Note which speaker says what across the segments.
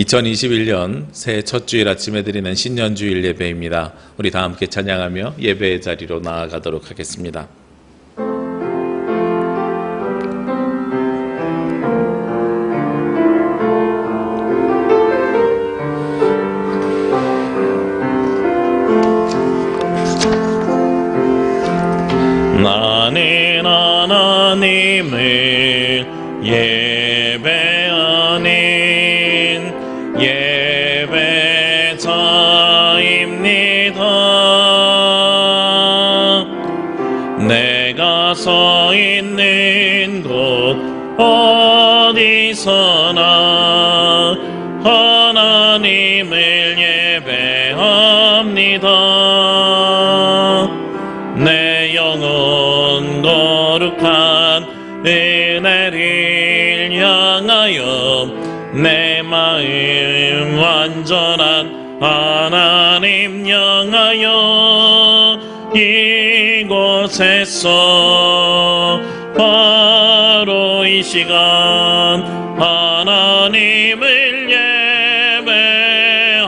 Speaker 1: 2021년 새해 첫 주일 아침에 드리는 신년주일 예배입니다. 우리 다 함께 찬양하며 예배의 자리로 나아가도록 하겠습니다. 나는 하나님을 예배하는 예배자입니다. 내가 서 있는 곳 어디서나 하나님을 예배합니다. 내 영혼 거룩한 은혜를 향하여 내 마음 완전한 하나님 향하여 이곳에서 바로 이 시간 하나님을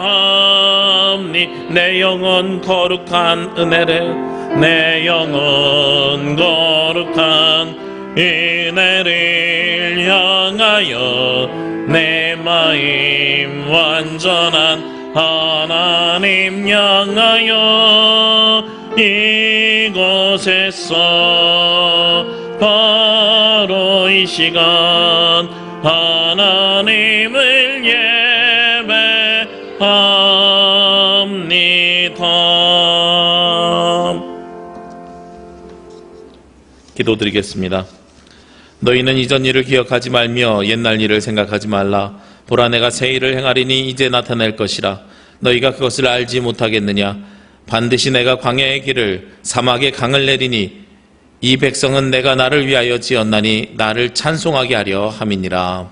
Speaker 1: 예배합니. 내 영혼 거룩한 은혜를 내 영혼 거룩한 은혜를 향하여 내 마음 완전한 하나님 향하여 이곳에서 바로 이 시간 하나님을 예배합니다. 기도드리겠습니다. 너희는 이전 일을 기억하지 말며 옛날 일을 생각하지 말라. 보라, 내가 새 일을 행하리니 이제 나타날 것이라. 너희가 그것을 알지 못하겠느냐? 반드시 내가 광야의 길을 사막의 강을 내리니 이 백성은 내가 나를 위하여 지었나니 나를 찬송하게 하려 함이니라.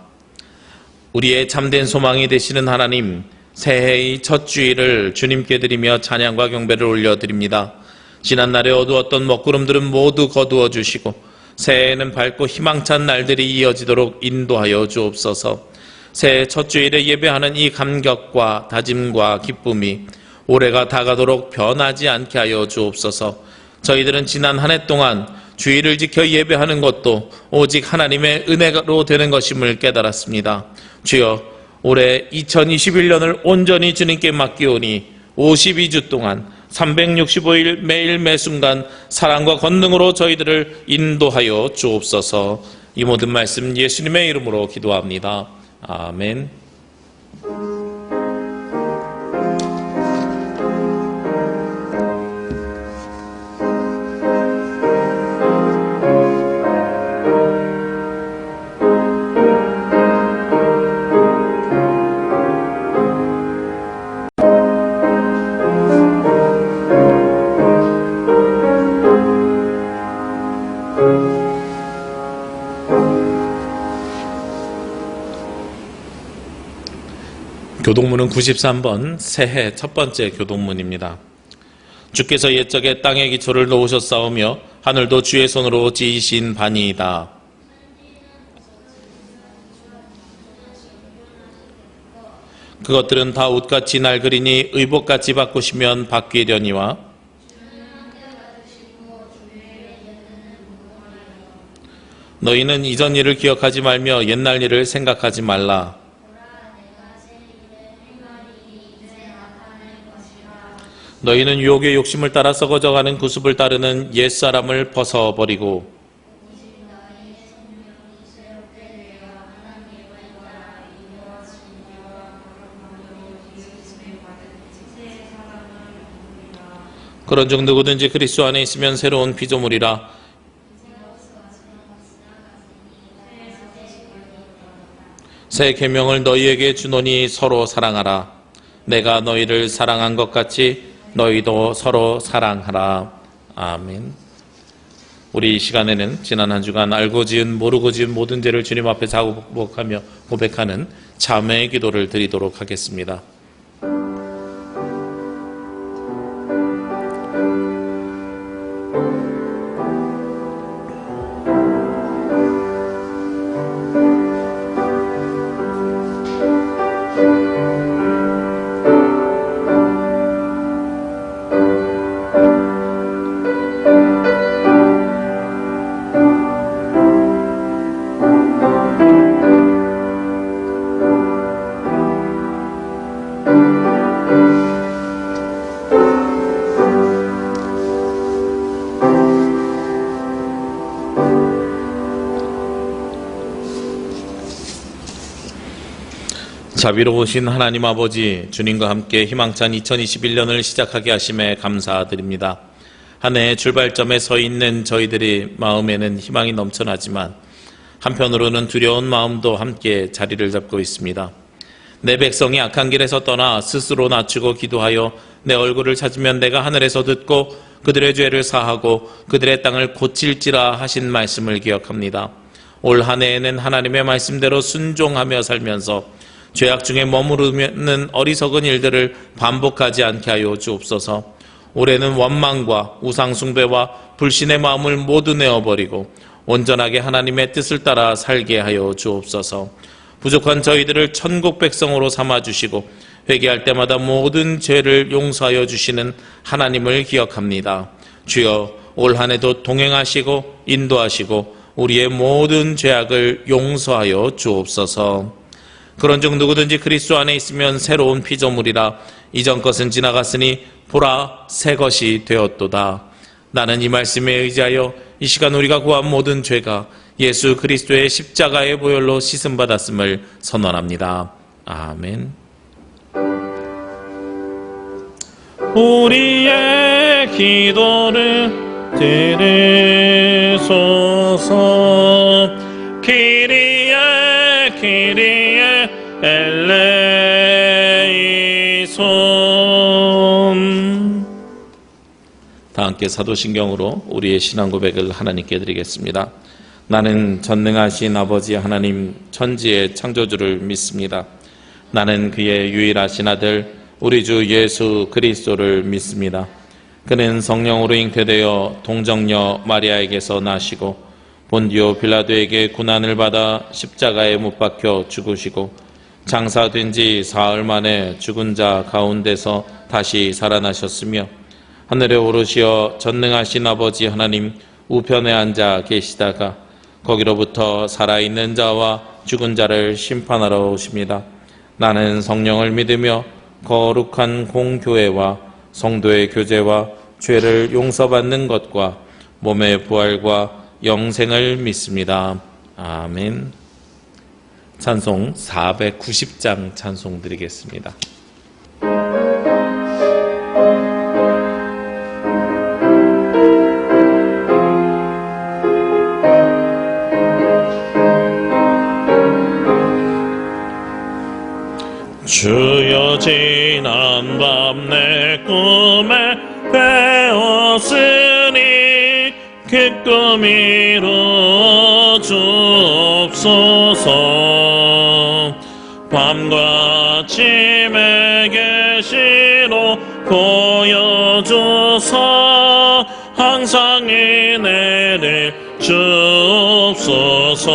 Speaker 1: 우리의 참된 소망이 되시는 하나님, 새해의 첫 주일을 주님께 드리며 찬양과 경배를 올려드립니다. 지난날에 어두웠던 먹구름들은 모두 거두어 주시고 새해에는 밝고 희망찬 날들이 이어지도록 인도하여 주옵소서. 새해 첫 주일에 예배하는 이 감격과 다짐과 기쁨이 올해가 다가도록 변하지 않게 하여 주옵소서. 저희들은 지난 한 해 동안 주일을 지켜 예배하는 것도 오직 하나님의 은혜로 되는 것임을 깨달았습니다. 주여, 올해 2021년을 온전히 주님께 맡기오니 52주 동안 365일 매일 매순간 사랑과 권능으로 저희들을 인도하여 주옵소서. 이 모든 말씀 예수님의 이름으로 기도합니다. 아멘. 교동문은 93번 새해 첫 번째 교동문입니다. 주께서 옛적에 땅의 기초를 놓으셨사오며 하늘도 주의 손으로 지으신 바니이다. 그것들은 다 옷같이 낡으리니 의복같이 바꾸시면 바뀌려니와 너희는 이전 일을 기억하지 말며 옛날 일을 생각하지 말라. 너희는 유혹의 욕심을 따라 썩어져가는 구습을 따르는 옛사람을 벗어버리고 그런즉 누구든지 그리스도 안에 있으면 새로운 피조물이라. 새 계명을 너희에게 주노니 서로 사랑하라. 내가 너희를 사랑한 것 같이 너희도 서로 사랑하라. 아멘. 우리 이 시간에는 지난 한 주간 알고 지은 모르고 지은 모든 죄를 주님 앞에 자복하며 고백하는 자매의 기도를 드리도록 하겠습니다. 자비로우신 하나님 아버지, 주님과 함께 희망찬 2021년을 시작하게 하심에 감사드립니다. 한 해의 출발점에 서 있는 저희들의 마음에는 희망이 넘쳐나지만 한편으로는 두려운 마음도 함께 자리를 잡고 있습니다. 내 백성이 악한 길에서 떠나 스스로 낮추고 기도하여 내 얼굴을 찾으면 내가 하늘에서 듣고 그들의 죄를 사하고 그들의 땅을 고칠지라 하신 말씀을 기억합니다. 올 한 해에는 하나님의 말씀대로 순종하며 살면서 죄악 중에 머무르는 어리석은 일들을 반복하지 않게 하여 주옵소서. 올해는 원망과 우상숭배와 불신의 마음을 모두 내어버리고 온전하게 하나님의 뜻을 따라 살게 하여 주옵소서. 부족한 저희들을 천국 백성으로 삼아주시고 회개할 때마다 모든 죄를 용서하여 주시는 하나님을 기억합니다. 주여, 올 한 해도 동행하시고 인도하시고 우리의 모든 죄악을 용서하여 주옵소서. 그런즉 누구든지 그리스도 안에 있으면 새로운 피조물이라. 이전 것은 지나갔으니 보라, 새 것이 되었도다. 나는 이 말씀에 의지하여 이 시간 우리가 구한 모든 죄가 예수 그리스도의 십자가의 보혈로 씻음받았음을 선언합니다. 아멘.
Speaker 2: 우리의 기도를 들으소서. 키리에 키리에 엘레이손.
Speaker 1: 다 함께 사도신경으로 우리의 신앙 고백을 하나님께 드리겠습니다. 나는 전능하신 아버지 하나님 천지의 창조주를 믿습니다. 나는 그의 유일하신 아들 우리 주 예수 그리스도를 믿습니다. 그는 성령으로 잉태되어 동정녀 마리아에게서 나시고 본디오 빌라도에게 고난을 받아 십자가에 못 박혀 죽으시고 장사된 지 사흘 만에 죽은 자 가운데서 다시 살아나셨으며 하늘에 오르시어 전능하신 아버지 하나님 우편에 앉아 계시다가 거기로부터 살아있는 자와 죽은 자를 심판하러 오십니다. 나는 성령을 믿으며 거룩한 공교회와 성도의 교제와 죄를 용서받는 것과 몸의 부활과 영생을 믿습니다. 아멘. 찬송 490장 찬송 드리겠습니다.
Speaker 2: 주여 지난 밤 내 꿈에 배웠으니 그 꿈 이루어 주옵소서. 밤과 아침에 계시로 보여주사 항상 은혜를 주옵소서.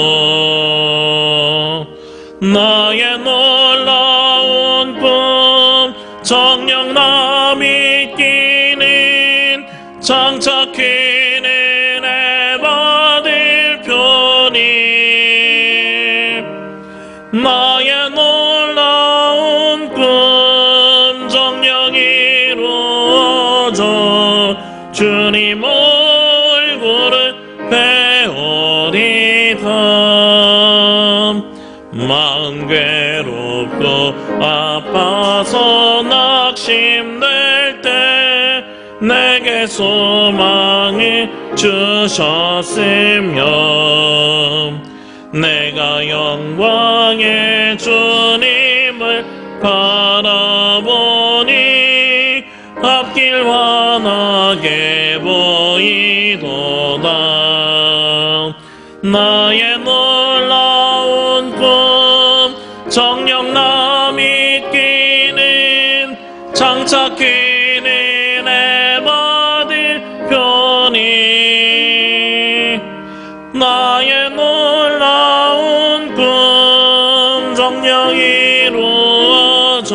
Speaker 2: 나의 놀라운 꿈 정녕 남이 끼는 장착히 은혜 받을 편이. 나의 놀라운 꿈 정녕 이루어져 주님 얼굴을 배우리다. 마음 괴롭고 아파서 낙심될 때 내게 소망을 주셨으며 내가 영광의 주님을 바라보니 앞길 환하게 보이도다. 나의 놀라운 꿈 정녕 남이 끼는 장착히 은혜 받을 편이. 나의 놀라운 꿈 정녕 이루어져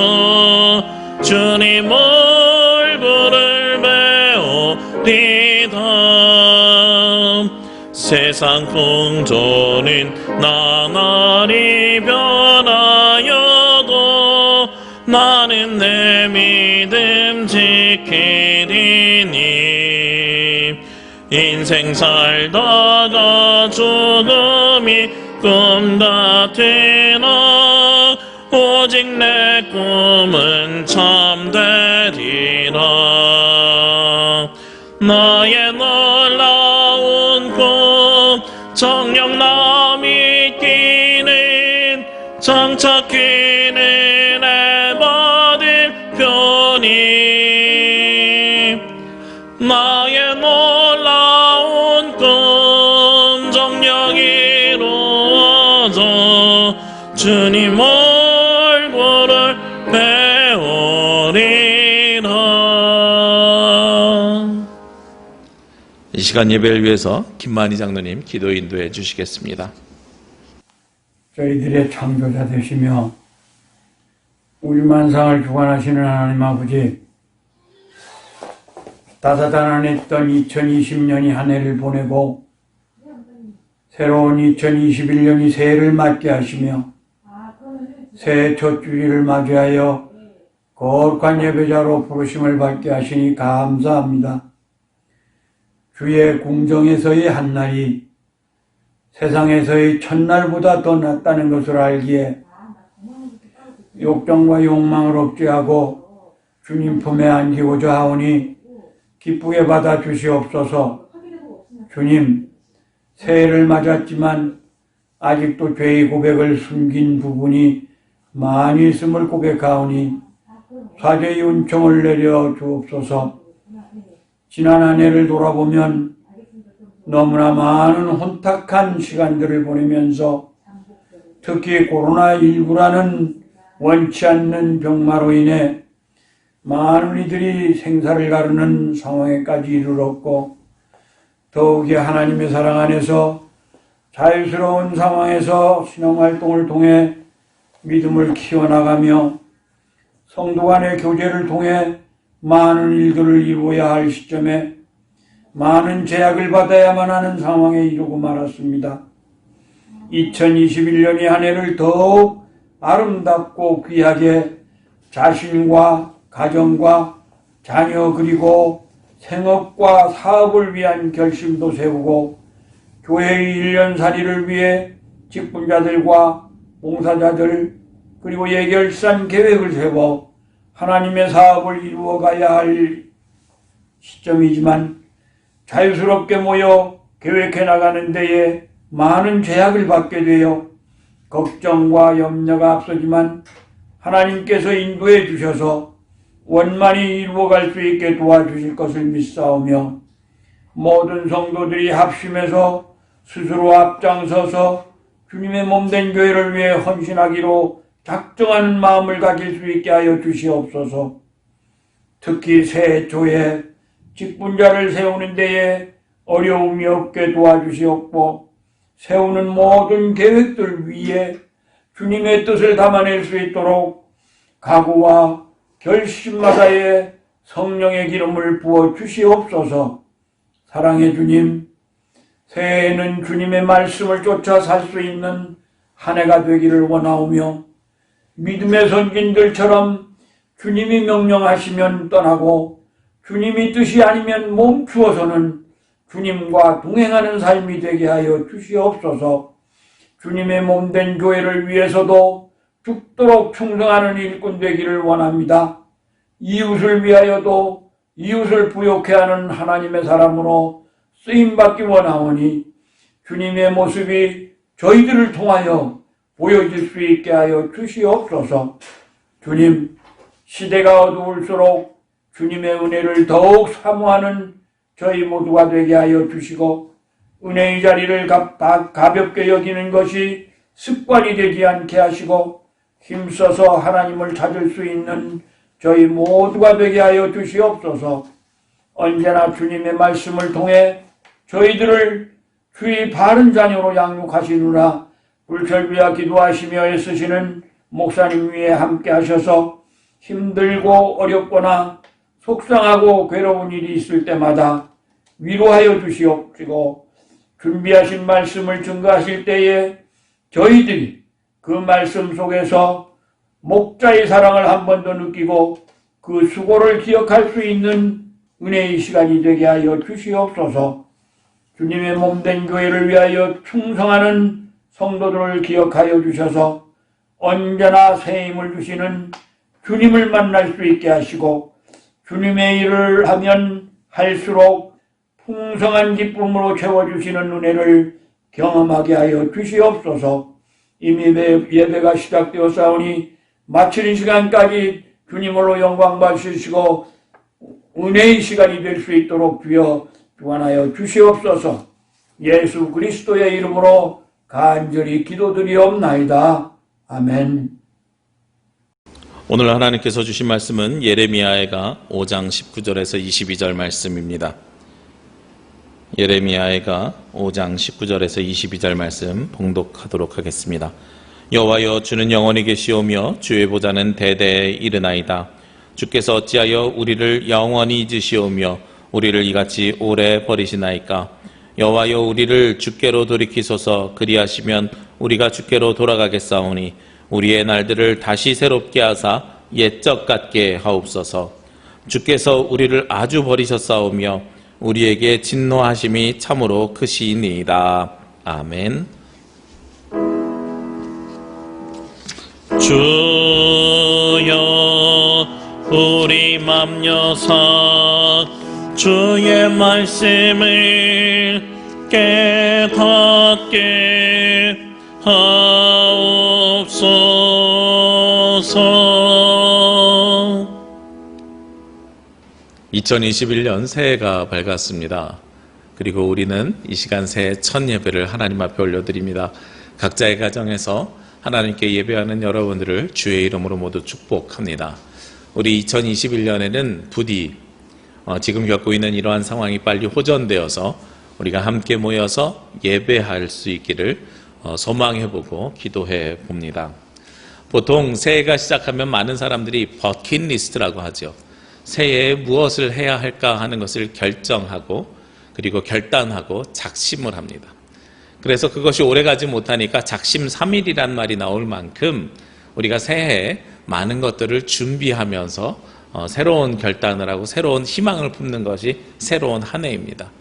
Speaker 2: 주님 얼굴을 배우리다. 세상 풍조는 나날이 변하여도 나는 내 믿음 지키리니. 인생 살다가 죽음이 꿈 같으나 오직 내 꿈은 참되리라. 나의 놀라운 꿈 정녕 나 믿기는 장차 귀는 애 받을 편이. 나의 놀라운 꿈 정녕 이루어져 주님 얼굴을 배우리라.
Speaker 1: 이 시간 예배를 위해서 김만희 장로님 기도 인도해 주시겠습니다.
Speaker 3: 저희들의 창조자 되시며 우리 만상을 주관하시는 하나님 아버지, 다사다난했던 2020년이 한 해를 보내고 새로운 2021년이 새해를 맞게 하시며 새해 첫 주일을 맞이하여 거룩한 예배자로 부르심을 받게 하시니 감사합니다. 주의 궁정에서의 한날이 세상에서의 첫날보다 더 낫다는 것을 알기에 욕정과 욕망을 억제하고 주님 품에 안기고자 하오니 기쁘게 받아 주시옵소서. 주님, 새해를 맞았지만 아직도 죄의 고백을 숨긴 부분이 많이 있음을 고백하오니 사죄의 은총을 내려 주옵소서. 지난 한 해를 돌아보면 너무나 많은 혼탁한 시간들을 보내면서 특히 코로나19라는 원치 않는 병마로 인해 많은 이들이 생사를 가르는 상황에까지 이르렀고, 더욱이 하나님의 사랑 안에서 자유스러운 상황에서 신앙활동을 통해 믿음을 키워나가며 성도 간의 교제를 통해 많은 일들을 이루어야 할 시점에 많은 제약을 받아야만 하는 상황에 이르고 말았습니다. 2021년이 한 해를 더욱 아름답고 귀하게 자신과 가정과 자녀 그리고 생업과 사업을 위한 결심도 세우고 교회의 1년살이를 위해 직분자들과 봉사자들 그리고 예결산 계획을 세워 하나님의 사업을 이루어가야 할 시점이지만 자유스럽게 모여 계획해 나가는 데에 많은 제약을 받게 되어 걱정과 염려가 앞서지만 하나님께서 인도해 주셔서 원만히 이루어갈 수 있게 도와주실 것을 믿사오며 모든 성도들이 합심해서 스스로 앞장서서 주님의 몸된 교회를 위해 헌신하기로 작정하는 마음을 가질 수 있게 하여 주시옵소서. 특히 새해 초에 직분자를 세우는 데에 어려움이 없게 도와주시옵고 세우는 모든 계획들 위에 주님의 뜻을 담아낼 수 있도록 각오와 결심마다에 성령의 기름을 부어 주시옵소서. 사랑의 주님, 새해에는 주님의 말씀을 쫓아 살 수 있는 한 해가 되기를 원하오며 믿음의 선진들처럼 주님이 명령하시면 떠나고 주님이 뜻이 아니면 멈추어서는 주님과 동행하는 삶이 되게 하여 주시옵소서. 주님의 몸된 교회를 위해서도 죽도록 충성하는 일꾼 되기를 원합니다. 이웃을 위하여도 이웃을 부욕해 하는 하나님의 사람으로 쓰임받기 원하오니 주님의 모습이 저희들을 통하여 보여질 수 있게 하여 주시옵소서. 주님, 시대가 어두울수록 주님의 은혜를 더욱 사모하는 저희 모두가 되게 하여 주시고 은혜의 자리를 가볍게 여기는 것이 습관이 되지 않게 하시고 힘써서 하나님을 찾을 수 있는 저희 모두가 되게 하여 주시옵소서. 언제나 주님의 말씀을 통해 저희들을 주의 바른 자녀로 양육하시느라 불철주야 기도하시며 애쓰시는 목사님 위에 함께 하셔서 힘들고 어렵거나 속상하고 괴로운 일이 있을 때마다 위로하여 주시옵시고 준비하신 말씀을 증거하실 때에 저희들이 그 말씀 속에서 목자의 사랑을 한 번 더 느끼고 그 수고를 기억할 수 있는 은혜의 시간이 되게 하여 주시옵소서. 주님의 몸된 교회를 위하여 충성하는 성도들을 기억하여 주셔서 언제나 새 힘을 주시는 주님을 만날 수 있게 하시고 주님의 일을 하면 할수록 풍성한 기쁨으로 채워주시는 은혜를 경험하게 하여 주시옵소서. 이미 예배가 시작되었사오니 마치는 시간까지 주님으로 영광 받으시고 은혜의 시간이 될 수 있도록 주여 주관하여 주시옵소서. 예수 그리스도의 이름으로 간절히 기도드리옵나이다. 아멘.
Speaker 1: 오늘 하나님께서 주신 말씀은 예레미야애가 5장 19절에서 22절 말씀입니다. 예레미야애가 5장 19절에서 22절 말씀 봉독하도록 하겠습니다. 여호와여, 주는 영원히 계시오며 주의 보좌는 대대에 이르나이다. 주께서 어찌하여 우리를 영원히 잊으시오며 우리를 이같이 오래 버리시나이까? 여호와여, 우리를 주께로 돌이키소서. 그리하시면 우리가 주께로 돌아가겠사오니 우리의 날들을 다시 새롭게 하사 옛적 같게 하옵소서. 주께서 우리를 아주 버리셨사오며 우리에게 진노하심이 참으로 크시니이다. 아멘.
Speaker 2: 주여, 우리 맘 여사 주의 말씀을 깨닫게 하옵소서.
Speaker 1: 2021년 새해가 밝았습니다. 그리고 우리는 이 시간 새해 첫 예배를 하나님 앞에 올려드립니다. 각자의 가정에서 하나님께 예배하는 여러분들을 주의 이름으로 모두 축복합니다. 우리 2021년에는 부디 지금 겪고 있는 이러한 상황이 빨리 호전되어서 우리가 함께 모여서 예배할 수 있기를 소망해보고 기도해 봅니다. 보통 새해가 시작하면 많은 사람들이 버킷리스트라고 하죠. 새해에 무엇을 해야 할까 하는 것을 결정하고 그리고 결단하고 작심을 합니다. 그래서 그것이 오래가지 못하니까 작심삼일이란 말이 나올 만큼 우리가 새해에 많은 것들을 준비하면서 새로운 결단을 하고 새로운 희망을 품는 것이 새로운 한 해입니다.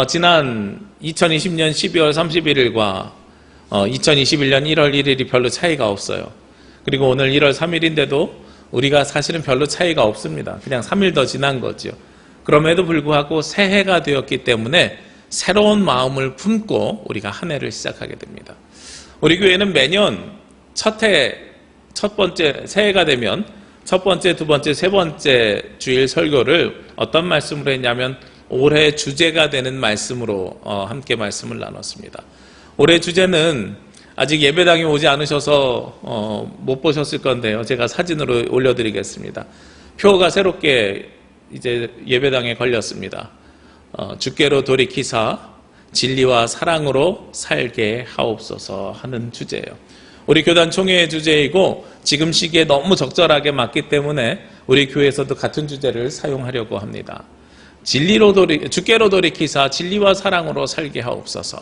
Speaker 1: 지난 2020년 12월 31일과 2021년 1월 1일이 별로 차이가 없어요. 그리고 오늘 1월 3일인데도 우리가 사실은 별로 차이가 없습니다. 그냥 3일 더 지난 거죠. 그럼에도 불구하고 새해가 되었기 때문에 새로운 마음을 품고 우리가 한 해를 시작하게 됩니다. 우리 교회는 매년 첫 번째 새해가 되면 첫 번째, 두 번째, 세 번째 주일 설교를 어떤 말씀으로 했냐면 올해 주제가 되는 말씀으로 함께 말씀을 나눴습니다. 올해 주제는 아직 예배당에 오지 않으셔서 못 보셨을 건데요. 제가 사진으로 올려드리겠습니다. 표가 새롭게 이제 예배당에 걸렸습니다. 주께로 돌이키사 진리와 사랑으로 살게 하옵소서 하는 주제예요. 우리 교단 총회의 주제이고 지금 시기에 너무 적절하게 맞기 때문에 우리 교회에서도 같은 주제를 사용하려고 합니다. 주께로 돌이키사 진리와 사랑으로 살게 하옵소서.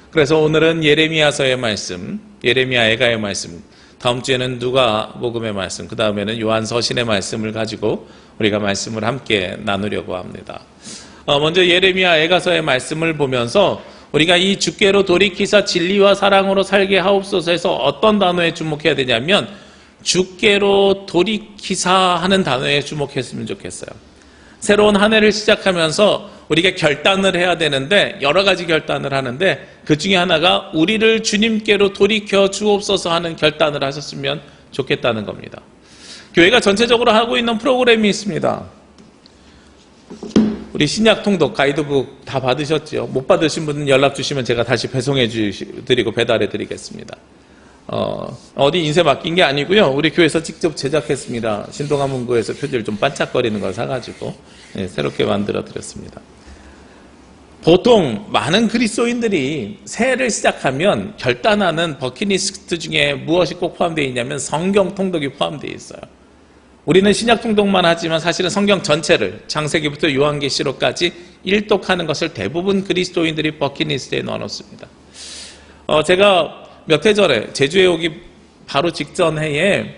Speaker 1: 그래서 오늘은 예레미야서의 말씀, 예레미야 애가의 말씀, 다음 주에는 누가복음의 말씀, 그 다음에는 요한서신의 말씀을 가지고 우리가 말씀을 함께 나누려고 합니다. 먼저 예레미야 애가서의 말씀을 보면서 우리가 이 주께로 돌이키사 진리와 사랑으로 살게 하옵소서에서 어떤 단어에 주목해야 되냐면 주께로 돌이키사 하는 단어에 주목했으면 좋겠어요. 새로운 한 해를 시작하면서 우리가 결단을 해야 되는데 여러 가지 결단을 하는데 그 중에 하나가 우리를 주님께로 돌이켜 주옵소서 하는 결단을 하셨으면 좋겠다는 겁니다. 교회가 전체적으로 하고 있는 프로그램이 있습니다. 우리 신약 통독 가이드북 다 받으셨죠? 못 받으신 분은 연락 주시면 제가 다시 배송해 드리고 배달해 드리겠습니다. 어디 인쇄 맡긴 게 아니고요. 우리 교회에서 직접 제작했습니다. 신동아 문구에서 표지를 좀 반짝거리는 걸 사가지고 새롭게 만들어 드렸습니다. 보통 많은 그리스도인들이 새해를 시작하면 결단하는 버킷리스트 중에 무엇이 꼭 포함되어 있냐면 성경 통독이 포함되어 있어요. 우리는 신약 통독만 하지만 사실은 성경 전체를 창세기부터 요한계시록까지 일독하는 것을 대부분 그리스도인들이 버킷리스트에 넣어놓습니다. 제가 몇 해 전에 제주에 오기 바로 직전 해에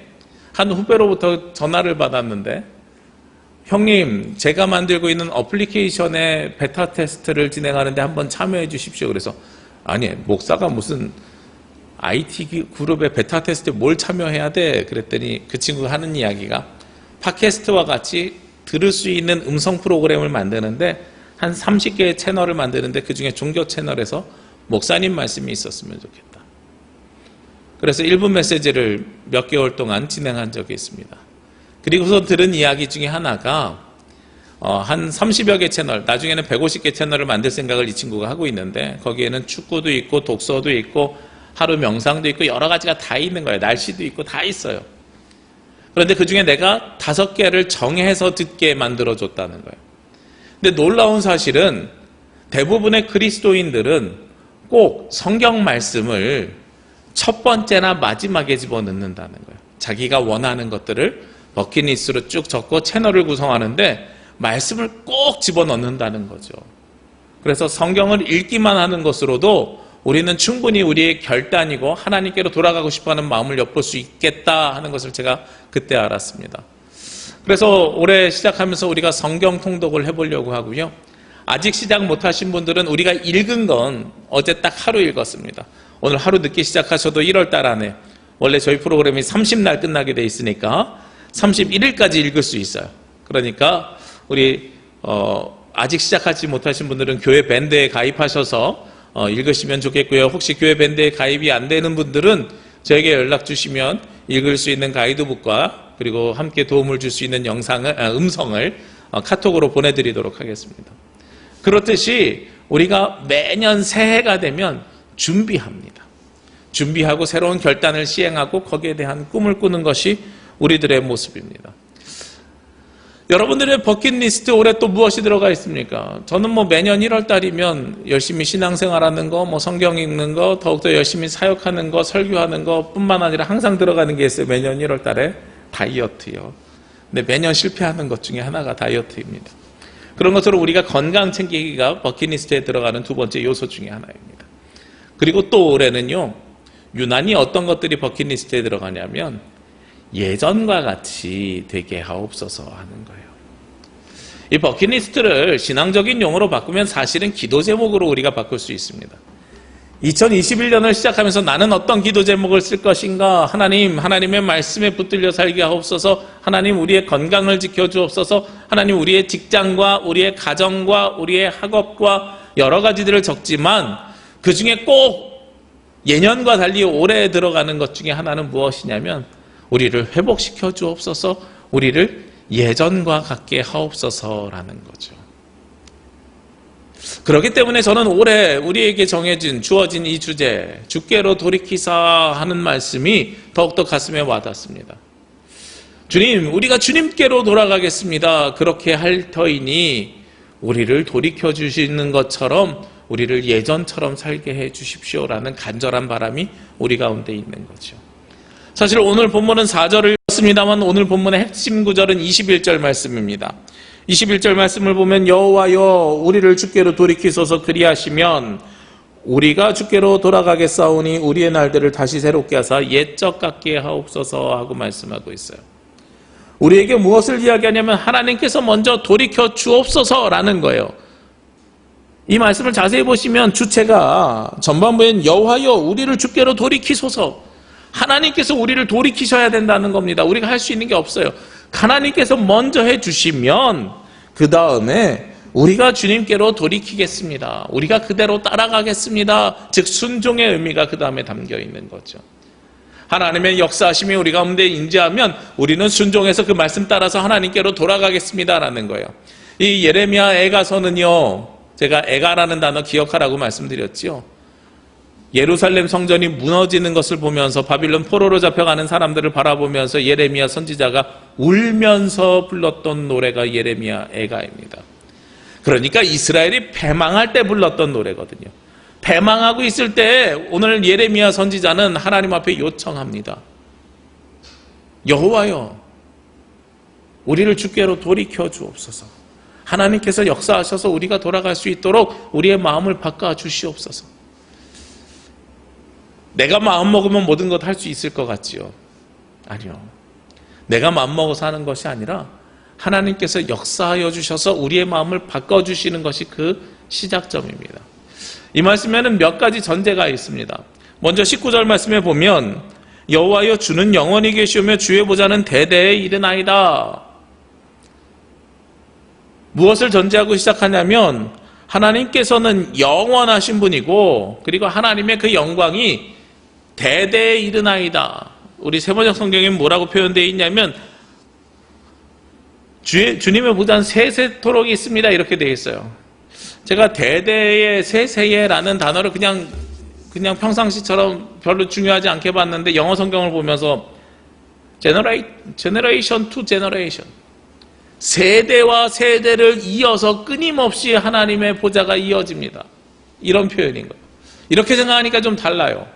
Speaker 1: 한 후배로부터 전화를 받았는데 형님, 제가 만들고 있는 어플리케이션의 베타 테스트를 진행하는데 한번 참여해 주십시오. 그래서 아니, 목사가 무슨 IT 그룹의 베타 테스트에 뭘 참여해야 돼? 그랬더니 그 친구가 하는 이야기가 팟캐스트와 같이 들을 수 있는 음성 프로그램을 만드는데 한 30개의 채널을 만드는데 그중에 종교 채널에서 목사님 말씀이 있었으면 좋겠다. 그래서 1분 메시지를 몇 개월 동안 진행한 적이 있습니다. 그리고서 들은 이야기 중에 하나가 한 30여 개 채널, 나중에는 150개 채널을 만들 생각을 이 친구가 하고 있는데 거기에는 축구도 있고 독서도 있고 하루 명상도 있고 여러 가지가 다 있는 거예요. 날씨도 있고 다 있어요. 그런데 그중에 내가 5개를 정해서 듣게 만들어줬다는 거예요. 근데 놀라운 사실은 대부분의 그리스도인들은 꼭 성경 말씀을 첫 번째나 마지막에 집어넣는다는 거예요. 자기가 원하는 것들을 버킷리스트로 쭉 적고 채널을 구성하는데 말씀을 꼭 집어넣는다는 거죠. 그래서 성경을 읽기만 하는 것으로도 우리는 충분히 우리의 결단이고 하나님께로 돌아가고 싶어하는 마음을 엿볼 수 있겠다 하는 것을 제가 그때 알았습니다. 그래서 올해 시작하면서 우리가 성경 통독을 해보려고 하고요. 아직 시작 못하신 분들은 우리가 읽은 건 어제 딱 하루 읽었습니다. 오늘 하루 늦게 시작하셔도 1월 달 안에 원래 저희 프로그램이 30날 끝나게 돼 있으니까 31일까지 읽을 수 있어요. 그러니까 우리 아직 시작하지 못하신 분들은 교회 밴드에 가입하셔서 읽으시면 좋겠고요. 혹시 교회 밴드에 가입이 안 되는 분들은 저에게 연락 주시면 읽을 수 있는 가이드북과 그리고 함께 도움을 줄 수 있는 음성을 카톡으로 보내드리도록 하겠습니다. 그렇듯이 우리가 매년 새해가 되면 준비합니다. 준비하고 새로운 결단을 시행하고 거기에 대한 꿈을 꾸는 것이 우리들의 모습입니다. 여러분들의 버킷리스트 올해 또 무엇이 들어가 있습니까? 저는 매년 1월 달이면 열심히 신앙생활하는 거, 성경 읽는 거, 더욱더 열심히 사역하는 거, 설교하는 거 뿐만 아니라 항상 들어가는 게 있어요. 매년 1월 달에 다이어트요. 근데 매년 실패하는 것 중에 하나가 다이어트입니다. 그런 것으로 우리가 건강 챙기기가 버킷리스트에 들어가는 두 번째 요소 중에 하나입니다. 그리고 또 올해는요, 유난히 어떤 것들이 버킷리스트에 들어가냐면 예전과 같이 되게 하옵소서 하는 거예요. 이 버킷리스트를 신앙적인 용어로 바꾸면 사실은 기도 제목으로 우리가 바꿀 수 있습니다. 2021년을 시작하면서 나는 어떤 기도 제목을 쓸 것인가? 하나님, 하나님의 말씀에 붙들려 살게 하옵소서. 하나님, 우리의 건강을 지켜주옵소서. 하나님, 우리의 직장과 우리의 가정과 우리의 학업과 여러 가지들을 적지만 그 중에 꼭 예년과 달리 올해 들어가는 것 중에 하나는 무엇이냐면 우리를 회복시켜 주옵소서, 우리를 예전과 같게 하옵소서라는 거죠. 그렇기 때문에 저는 올해 우리에게 주어진 이 주제, 주께로 돌이키사 하는 말씀이 더욱더 가슴에 와닿습니다. 주님, 우리가 주님께로 돌아가겠습니다. 그렇게 할 터이니 우리를 돌이켜 주시는 것처럼 우리를 예전처럼 살게 해 주십시오라는 간절한 바람이 우리 가운데 있는 거죠. 사실 오늘 본문은 4절을 읽었습니다만 오늘 본문의 핵심 구절은 21절 말씀입니다. 21절 말씀을 보면 여호와여 우리를 주께로 돌이키소서 그리하시면 우리가 주께로 돌아가겠사오니 우리의 날들을 다시 새롭게 하사 옛적 같게 하옵소서 하고 말씀하고 있어요. 우리에게 무엇을 이야기하냐면 하나님께서 먼저 돌이켜 주옵소서라는 거예요. 이 말씀을 자세히 보시면 주체가 전반부엔 여호와여 우리를 주께로 돌이키소서, 하나님께서 우리를 돌이키셔야 된다는 겁니다. 우리가 할 수 있는 게 없어요. 하나님께서 먼저 해주시면 그 다음에 우리가 주님께로 돌이키겠습니다. 우리가 그대로 따라가겠습니다. 즉 순종의 의미가 그 다음에 담겨 있는 거죠. 하나님의 역사하심이 우리 가운데 임재하면 우리는 순종해서 그 말씀 따라서 하나님께로 돌아가겠습니다라는 거예요. 이 예레미야 애가서는요, 제가 애가라는 단어 기억하라고 말씀드렸지요. 예루살렘 성전이 무너지는 것을 보면서 바빌론 포로로 잡혀가는 사람들을 바라보면서 예레미야 선지자가 울면서 불렀던 노래가 예레미야 애가입니다. 그러니까 이스라엘이 패망할 때 불렀던 노래거든요. 패망하고 있을 때 오늘 예레미야 선지자는 하나님 앞에 요청합니다. 여호와여 우리를 주께로 돌이켜 주옵소서. 하나님께서 역사하셔서 우리가 돌아갈 수 있도록 우리의 마음을 바꿔 주시옵소서. 내가 마음먹으면 모든 것 할 수 있을 것 같지요? 아니요. 내가 마음먹어서 하는 것이 아니라 하나님께서 역사하여 주셔서 우리의 마음을 바꿔주시는 것이 그 시작점입니다. 이 말씀에는 몇 가지 전제가 있습니다. 먼저 19절 말씀에 보면 여호와여 주는 영원히 계시오며 주의 보좌는 대대에 이르나이다. 무엇을 전제하고 시작하냐면 하나님께서는 영원하신 분이고 그리고 하나님의 그 영광이 대대에 이르나이다. 우리 세번역 성경에 뭐라고 표현되어 있냐면 주님의 보좌는 세세토록 있습니다. 이렇게 되어 있어요. 제가 대대의 세세에라는 단어를 그냥 평상시처럼 별로 중요하지 않게 봤는데 영어 성경을 보면서 generation to generation 세대와 세대를 이어서 끊임없이 하나님의 보좌가 이어집니다. 이런 표현인 거예요. 이렇게 생각하니까 좀 달라요.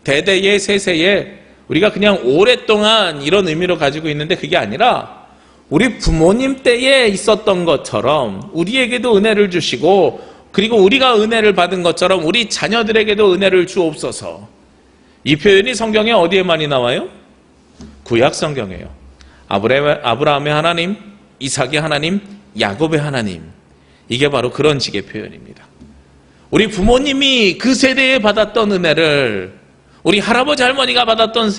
Speaker 1: 대대의 세세에 우리가 그냥 오랫동안 이런 의미로 가지고 있는데 그게 아니라 우리 부모님 때에 있었던 것처럼 우리에게도 은혜를 주시고 그리고 우리가 은혜를 받은 것처럼 우리 자녀들에게도 은혜를 주옵소서. 이 표현이 성경에 어디에 많이 나와요? 구약 성경이에요. 아브라함의 하나님, 이삭의 하나님, 야곱의 하나님. 이게 바로 그런 식의 표현입니다. 우리 부모님이 그 세대에 받았던 은혜를 우리 할아버지 할머니가 받았던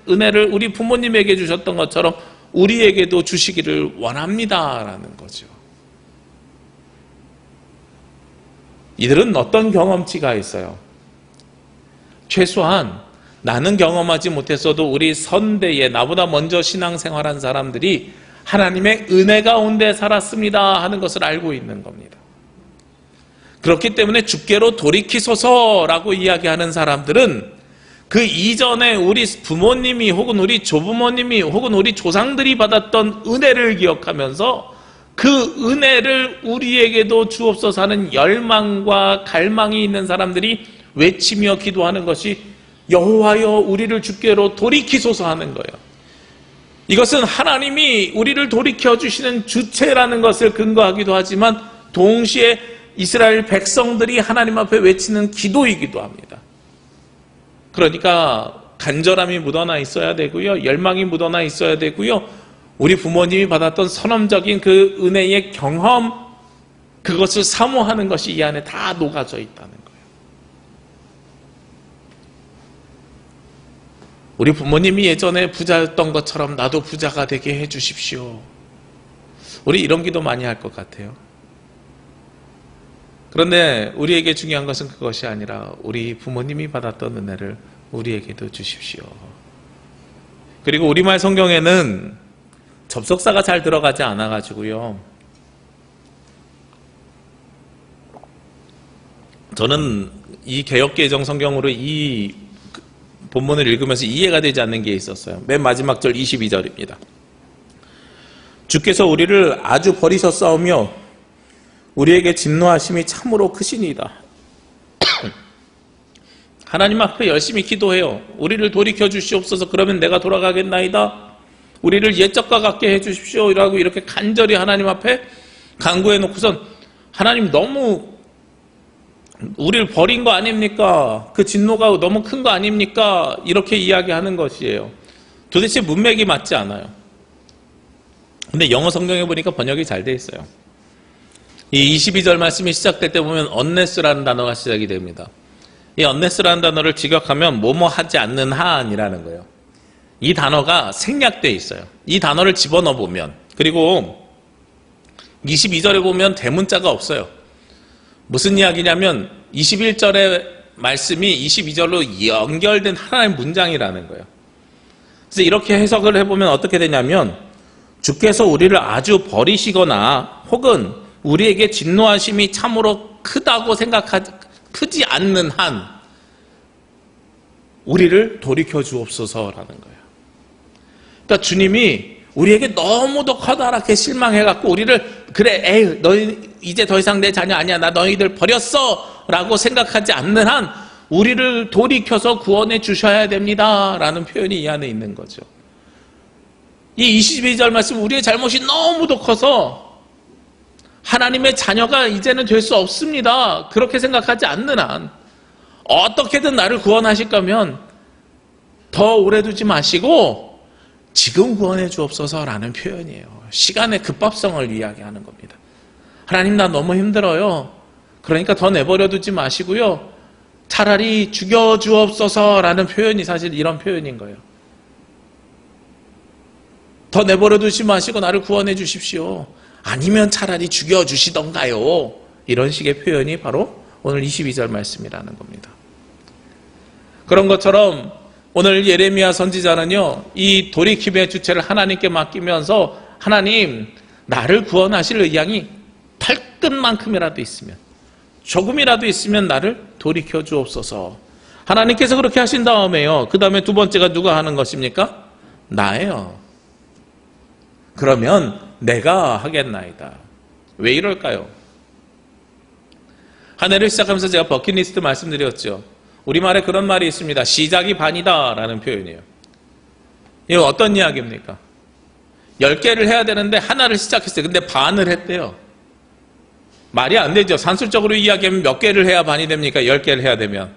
Speaker 1: 은혜를 우리 부모님에게 주셨던 것처럼 우리에게도 주시기를 원합니다라는 거죠. 이들은 어떤 경험치가 있어요? 최소한 나는 경험하지 못했어도 우리 선대에 나보다 먼저 신앙생활한 사람들이 하나님의 은혜 가운데 살았습니다 하는 것을 알고 있는 겁니다. 그렇기 때문에 주께로 돌이키소서라고 이야기하는 사람들은 그 이전에 우리 부모님이 혹은 우리 조부모님이 혹은 우리 조상들이 받았던 은혜를 기억하면서 그 은혜를 우리에게도 주옵소서 하는 열망과 갈망이 있는 사람들이 외치며 기도하는 것이 여호와여 우리를 주께로 돌이키소서 하는 거예요. 이것은 하나님이 우리를 돌이켜 주시는 주체라는 것을 근거하기도 하지만 동시에 이스라엘 백성들이 하나님 앞에 외치는 기도이기도 합니다. 그러니까 간절함이 묻어나 있어야 되고요. 열망이 묻어나 있어야 되고요. 우리 부모님이 받았던 선험적인 그 은혜의 경험, 그것을 사모하는 것이 이 안에 다 녹아져 있다는 거예요. 우리 부모님이 예전에 부자였던 것처럼 나도 부자가 되게 해 주십시오. 우리 이런 기도 많이 할 것 같아요. 그런데 우리에게 중요한 것은 그것이 아니라 우리 부모님이 받았던 은혜를 우리에게도 주십시오. 그리고 우리말 성경에는 접속사가 잘 들어가지 않아가지고요. 저는 이 개역개정 성경으로 이 본문을 읽으면서 이해가 되지 않는 게 있었어요. 맨 마지막 절 22절입니다. 주께서 우리를 아주 버리셨사오며 우리에게 진노하심이 참으로 크시니이다. 하나님 앞에 열심히 기도해요. 우리를 돌이켜 주시옵소서. 그러면 내가 돌아가겠나이다. 우리를 옛적과 같게 해주십시오 라고 이렇게 간절히 하나님 앞에 간구해 놓고선 하나님 너무 우리를 버린 거 아닙니까? 그 진노가 너무 큰 거 아닙니까? 이렇게 이야기하는 것이에요. 도대체 문맥이 맞지 않아요. 근데 영어 성경에 보니까 번역이 잘 돼 있어요. 이 22절 말씀이 시작될 때 보면 unless라는 단어가 시작이 됩니다. 이 unless라는 단어를 직역하면 뭐뭐 하지 않는 한이라는 거예요. 이 단어가 생략되어 있어요. 이 단어를 집어넣어 보면, 그리고 22절에 보면 대문자가 없어요. 무슨 이야기냐면 21절의 말씀이 22절로 연결된 하나의 문장이라는 거예요. 그래서 이렇게 해석을 해보면 어떻게 되냐면 주께서 우리를 아주 버리시거나 혹은 우리에게 진노하심이 참으로 크지 않는 한 우리를 돌이켜 주옵소서라는 거예요. 그러니까 주님이 우리에게 너무도 커다랗게 실망해갖고 우리를 그래 에이 너희 이제 더 이상 내 자녀 아니야 나 너희들 버렸어 라고 생각하지 않는 한 우리를 돌이켜서 구원해 주셔야 됩니다 라는 표현이 이 안에 있는 거죠. 이 22절 말씀 우리의 잘못이 너무도 커서 하나님의 자녀가 이제는 될 수 없습니다 그렇게 생각하지 않는 한 어떻게든 나를 구원하실 거면 더 오래 두지 마시고 지금 구원해 주옵소서라는 표현이에요. 시간의 급박성을 이야기하는 겁니다. 하나님 나 너무 힘들어요. 그러니까 더 내버려 두지 마시고요. 차라리 죽여주옵소서라는 표현이 사실 이런 표현인 거예요. 더 내버려 두지 마시고 나를 구원해 주십시오. 아니면 차라리 죽여주시던가요. 이런 식의 표현이 바로 오늘 22절 말씀이라는 겁니다. 그런 것처럼 오늘 예레미야 선지자는요, 이 돌이킴의 주체를 하나님께 맡기면서 하나님, 나를 구원하실 의향이 발끝만큼이라도 있으면, 조금이라도 있으면 나를 돌이켜 주옵소서. 하나님께서 그렇게 하신 다음에요, 그 다음에 두 번째가 누가 하는 것입니까? 나예요. 그러면 내가 하겠나이다. 왜 이럴까요? 한 해를 시작하면서 제가 버킷리스트 말씀드렸죠. 우리말에 그런 말이 있습니다. 시작이 반이다 라는 표현이에요. 이거 어떤 이야기입니까? 10개를 해야 되는데 하나를 시작했어요. 근데 반을 했대요. 말이 안 되죠. 산술적으로 이야기하면 몇 개를 해야 반이 됩니까? 10개를 해야 되면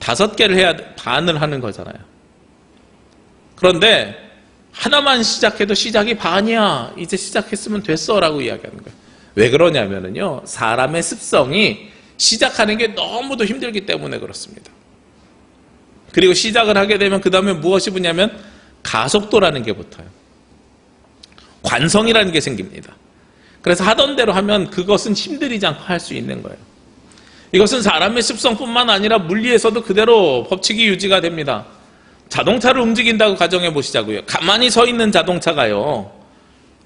Speaker 1: 5개를 해야 반을 하는 거잖아요. 그런데 하나만 시작해도 시작이 반이야. 이제 시작했으면 됐어 라고 이야기하는 거예요. 왜 그러냐면요, 사람의 습성이 시작하는 게 너무도 힘들기 때문에 그렇습니다. 그리고 시작을 하게 되면 그 다음에 무엇이 붙냐면 가속도라는 게 붙어요. 관성이라는 게 생깁니다. 그래서 하던 대로 하면 그것은 힘들이지 않고 할 수 있는 거예요. 이것은 사람의 습성뿐만 아니라 물리에서도 그대로 법칙이 유지가 됩니다. 자동차를 움직인다고 가정해 보시자고요. 가만히 서 있는 자동차가요,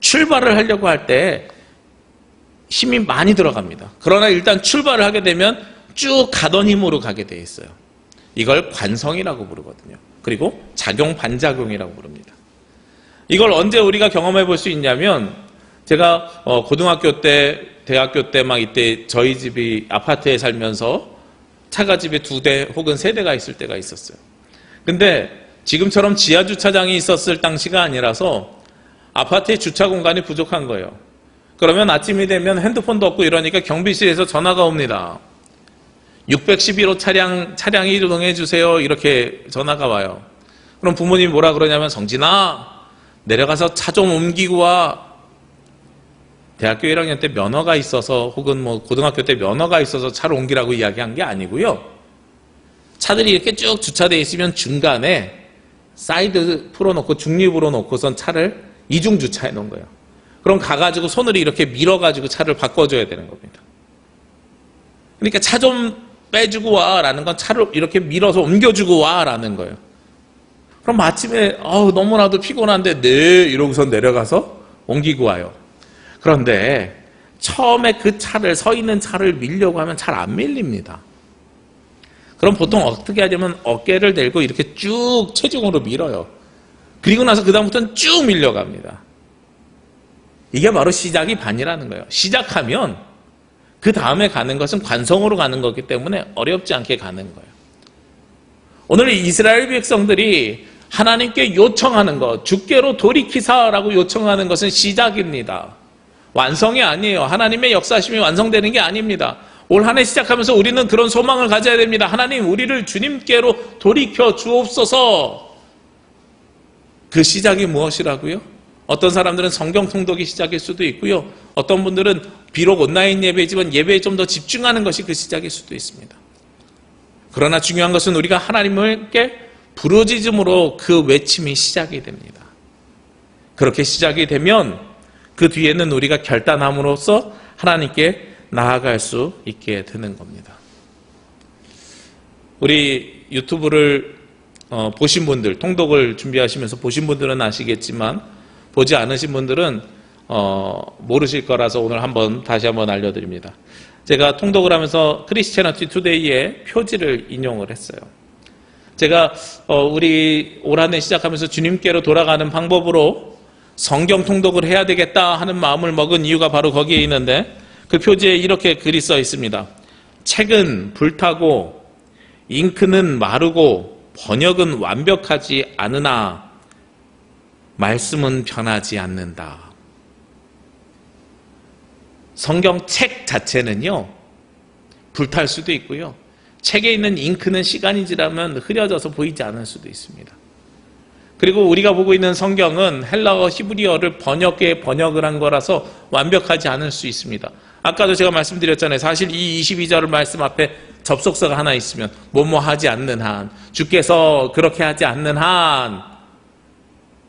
Speaker 1: 출발을 하려고 할 때 힘이 많이 들어갑니다. 그러나 일단 출발을 하게 되면 쭉 가던 힘으로 가게 돼 있어요. 이걸 관성이라고 부르거든요. 그리고 작용 반작용이라고 부릅니다. 이걸 언제 우리가 경험해 볼 수 있냐면, 제가 고등학교 때, 대학교 때 막 이때 저희 집이 아파트에 살면서 차가 집에 2대 혹은 3대가 있을 때가 있었어요. 근데 지금처럼 지하 주차장이 있었을 당시가 아니라서 아파트에 주차 공간이 부족한 거예요. 그러면 아침이 되면 핸드폰도 없고 이러니까 경비실에서 전화가 옵니다. 611호 차량이 이동해 주세요. 이렇게 전화가 와요. 그럼 부모님이 뭐라 그러냐면, 성진아, 내려가서 차 좀 옮기고 와. 대학교 1학년 때 면허가 있어서 혹은 뭐 고등학교 때 면허가 있어서 차를 옮기라고 이야기한 게 아니고요. 차들이 이렇게 쭉 주차되어 있으면 중간에 사이드 풀어놓고 중립으로 놓고선 차를 이중 주차해 놓은 거예요. 그럼 가가지고 손으로 이렇게 밀어가지고 차를 바꿔줘야 되는 겁니다. 그러니까 차 좀 빼주고 와 라는 건 차를 이렇게 밀어서 옮겨주고 와 라는 거예요. 그럼 아침에 너무나도 피곤한데 네 이러고선 내려가서 옮기고 와요. 그런데 처음에 그 차를, 서 있는 차를 밀려고 하면 잘 안 밀립니다. 그럼 보통 어떻게 하냐면 어깨를 대고 이렇게 쭉 체중으로 밀어요. 그리고 나서 그 다음부터는 쭉 밀려갑니다. 이게 바로 시작이 반이라는 거예요. 시작하면 그 다음에 가는 것은 관성으로 가는 거기 때문에 어렵지 않게 가는 거예요. 오늘 이스라엘 백성들이 하나님께 요청하는 것, 주께로 돌이키사라고 요청하는 것은 시작입니다. 완성이 아니에요. 하나님의 역사심이 완성되는 게 아닙니다. 올 한 해 시작하면서 우리는 그런 소망을 가져야 됩니다. 하나님, 우리를 주님께로 돌이켜 주옵소서. 그 시작이 무엇이라고요? 어떤 사람들은 성경 통독이 시작일 수도 있고요. 어떤 분들은 비록 온라인 예배지만 예배에 좀 더 집중하는 것이 그 시작일 수도 있습니다. 그러나 중요한 것은 우리가 하나님께 부르짖음으로 그 외침이 시작이 됩니다. 그렇게 시작이 되면 그 뒤에는 우리가 결단함으로써 하나님께 나아갈 수 있게 되는 겁니다. 우리 유튜브를 보신 분들, 통독을 준비하시면서 보신 분들은 아시겠지만 보지 않으신 분들은 모르실 거라서 오늘 다시 한번 알려드립니다. 제가 통독을 하면서 크리스티애니티 투데이의 표지를 인용을 했어요. 제가 우리 올 한 해 시작하면서 주님께로 돌아가는 방법으로 성경 통독을 해야 되겠다 하는 마음을 먹은 이유가 바로 거기에 있는데, 그 표지에 이렇게 글이 써 있습니다. 책은 불타고 잉크는 마르고 번역은 완벽하지 않으나 말씀은 변하지 않는다. 성경책 자체는요, 불탈 수도 있고요. 책에 있는 잉크는 시간이 지나면 흐려져서 보이지 않을 수도 있습니다. 그리고 우리가 보고 있는 성경은 헬라어 히브리어를 번역을 한 거라서 완벽하지 않을 수 있습니다. 아까도 제가 말씀드렸잖아요. 사실 이 22절 말씀 앞에 접속사가 하나 있으면 뭐뭐 하지 않는 한, 주께서 그렇게 하지 않는 한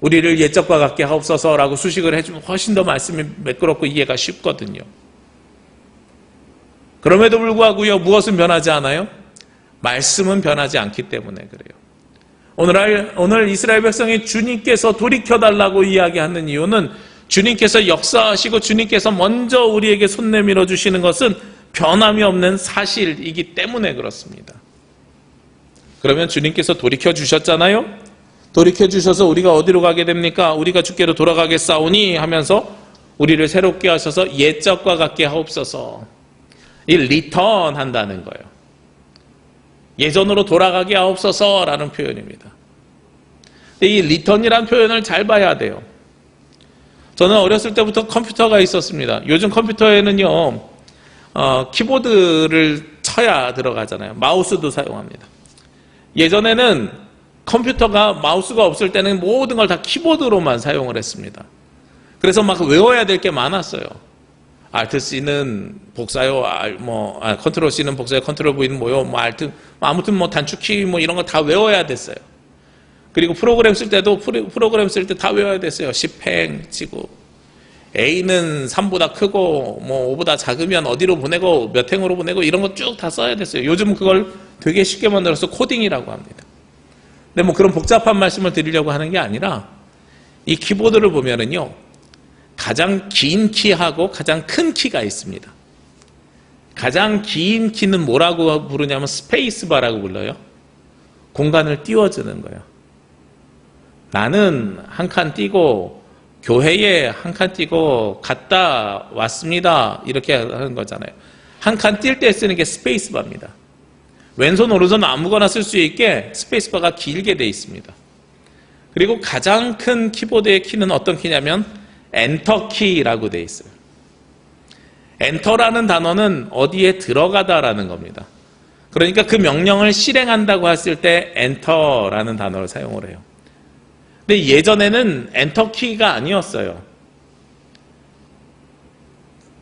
Speaker 1: 우리를 옛적과 같게 하옵소서라고 수식을 해주면 훨씬 더 말씀이 매끄럽고 이해가 쉽거든요. 그럼에도 불구하고요, 무엇은 변하지 않아요? 말씀은 변하지 않기 때문에 그래요. 오늘 이스라엘 백성이 주님께서 돌이켜달라고 이야기하는 이유는 주님께서 역사하시고 주님께서 먼저 우리에게 손 내밀어 주시는 것은 변함이 없는 사실이기 때문에 그렇습니다. 그러면 주님께서 돌이켜 주셨잖아요? 돌이켜 주셔서 우리가 어디로 가게 됩니까? 우리가 주께로 돌아가겠사오니 하면서 우리를 새롭게 하셔서 옛적과 같게 하옵소서. 이 리턴 한다는 거예요. 예전으로 돌아가게 하옵소서라는 표현입니다. 이 리턴이라는 표현을 잘 봐야 돼요. 저는 어렸을 때부터 컴퓨터가 있었습니다. 요즘 컴퓨터에는요, 키보드를 쳐야 들어가잖아요. 마우스도 사용합니다. 예전에는 컴퓨터가 마우스가 없을 때는 모든 걸 다 키보드로만 사용을 했습니다. 그래서 막 외워야 될 게 많았어요. Alt C는 복사요, 컨트롤 C는 복사요, 컨트롤 V는 뭐요, 아무튼 단축키 이런 거 다 외워야 됐어요. 그리고 프로그램 쓸 때도 프로그램 쓸 때 다 외워야 됐어요. 10행 치고 A는 3보다 크고 5보다 작으면 어디로 보내고 몇 행으로 보내고 이런 거 쭉 다 써야 됐어요. 요즘은 그걸 되게 쉽게 만들어서 코딩이라고 합니다. 근데 그런 복잡한 말씀을 드리려고 하는 게 아니라 이 키보드를 보면은요, 가장 긴 키하고 가장 큰 키가 있습니다. 가장 긴 키는 뭐라고 부르냐면 스페이스바라고 불러요. 공간을 띄워주는 거예요. 나는 한 칸 띄고 교회에 한 칸 띄고 갔다 왔습니다. 이렇게 하는 거잖아요. 한 칸 뛸 때 쓰는 게 스페이스바입니다. 왼손 오른손 아무거나 쓸 수 있게 스페이스바가 길게 돼 있습니다. 그리고 가장 큰 키보드의 키는 어떤 키냐면 엔터키라고 돼 있어요. 엔터라는 단어는 어디에 들어가다라는 겁니다. 그러니까 그 명령을 실행한다고 했을 때 엔터라는 단어를 사용을 해요. 근데 예전에는 엔터키가 아니었어요.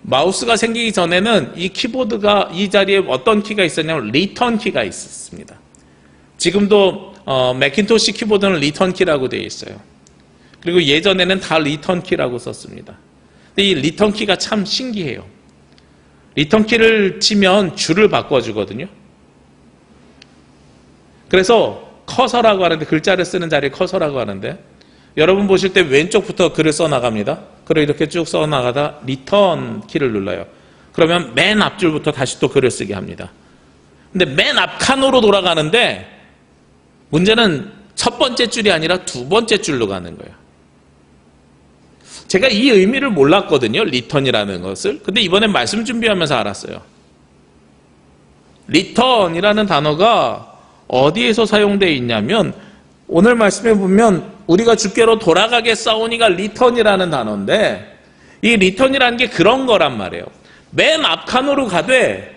Speaker 1: 마우스가 생기기 전에는 이 키보드가 이 자리에 어떤 키가 있었냐면 리턴 키가 있었습니다. 지금도 매킨토시 키보드는 리턴 키라고 되어 있어요. 그리고 예전에는 다 리턴 키라고 썼습니다. 근데 이 리턴 키가 참 신기해요. 리턴 키를 치면 줄을 바꿔주거든요. 그래서 커서라고 하는데, 글자를 쓰는 자리에 커서라고 하는데, 여러분 보실 때 왼쪽부터 글을 써나갑니다. 글을 이렇게 쭉 써나가다 리턴 키를 눌러요. 그러면 맨 앞줄부터 다시 또 글을 쓰게 합니다. 근데 맨 앞 칸으로 돌아가는데 문제는 첫 번째 줄이 아니라 두 번째 줄로 가는 거예요. 제가 이 의미를 몰랐거든요, 리턴이라는 것을. 근데 이번에 말씀 준비하면서 알았어요. 리턴이라는 단어가 어디에서 사용되어 있냐면, 오늘 말씀에 보면 우리가 주께로 돌아가겠사오니가 리턴이라는 단어인데, 이 리턴이라는 게 그런 거란 말이에요. 맨 앞칸으로 가되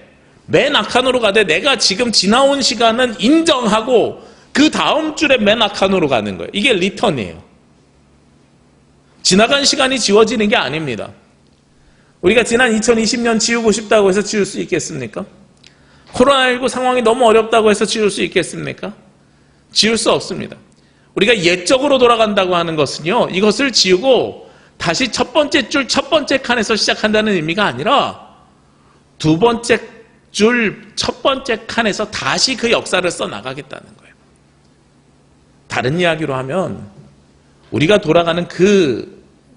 Speaker 1: 내가 지금 지나온 시간은 인정하고 그 다음 줄에 맨 앞칸으로 가는 거예요. 이게 리턴이에요. 지나간 시간이 지워지는 게 아닙니다. 우리가 지난 2020년 지우고 싶다고 해서 지울 수 있겠습니까? 코로나19 상황이 너무 어렵다고 해서 지울 수 있겠습니까? 지울 수 없습니다. 우리가 옛적으로 돌아간다고 하는 것은요, 이것을 지우고 다시 첫 번째 줄, 첫 번째 칸에서 시작한다는 의미가 아니라 두 번째 줄, 첫 번째 칸에서 다시 그 역사를 써나가겠다는 거예요. 다른 이야기로 하면 우리가 돌아가는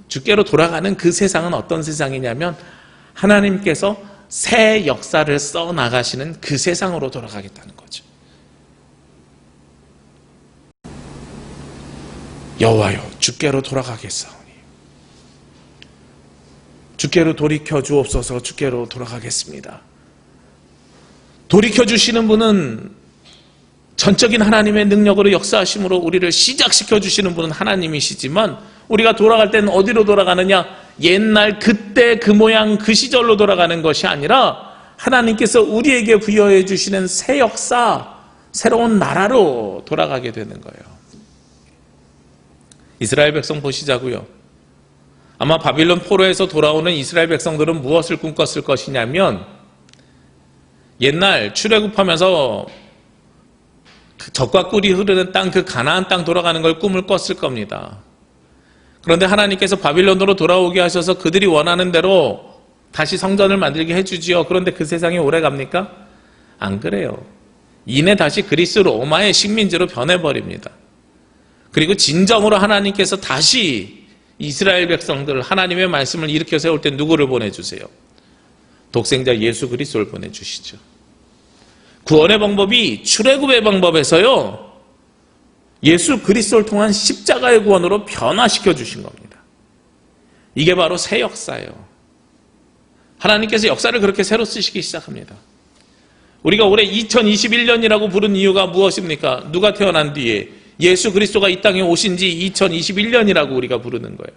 Speaker 1: 주께로 돌아가는 그 세상은 어떤 세상이냐면, 하나님께서 새 역사를 써나가시는 그 세상으로 돌아가겠다는 거죠. 여호와여, 주께로 돌아가겠사오니 주께로 돌이켜 주옵소서. 주께로 돌아가겠습니다. 돌이켜 주시는 분은 전적인 하나님의 능력으로 역사하심으로 우리를 시작시켜 주시는 분은 하나님이시지만, 우리가 돌아갈 때는 어디로 돌아가느냐? 옛날 그때 그 모양 그 시절로 돌아가는 것이 아니라 하나님께서 우리에게 부여해 주시는 새 역사, 새로운 나라로 돌아가게 되는 거예요. 이스라엘 백성 보시자고요. 아마 바빌론 포로에서 돌아오는 이스라엘 백성들은 무엇을 꿈꿨을 것이냐면, 옛날 출애굽하면서 젖과 꿀이 흐르는 땅, 그 가나안 땅 돌아가는 걸 꿈을 꿨을 겁니다. 그런데 하나님께서 바빌론으로 돌아오게 하셔서 그들이 원하는 대로 다시 성전을 만들게 해주지요. 그런데 그 세상이 오래 갑니까? 안 그래요. 이내 다시 그리스 로마의 식민지로 변해버립니다. 그리고 진정으로 하나님께서 다시 이스라엘 백성들, 하나님의 말씀을 일으켜 세울 때 누구를 보내주세요? 독생자 예수 그리스도를 보내주시죠. 구원의 방법이 출애굽의 방법에서요, 예수 그리스도를 통한 십자가의 구원으로 변화시켜 주신 겁니다. 이게 바로 새 역사예요. 하나님께서 역사를 그렇게 새로 쓰시기 시작합니다. 우리가 올해 2021년이라고 부른 이유가 무엇입니까? 누가 태어난 뒤에 예수 그리스도가 이 땅에 오신 지 2021년이라고 우리가 부르는 거예요.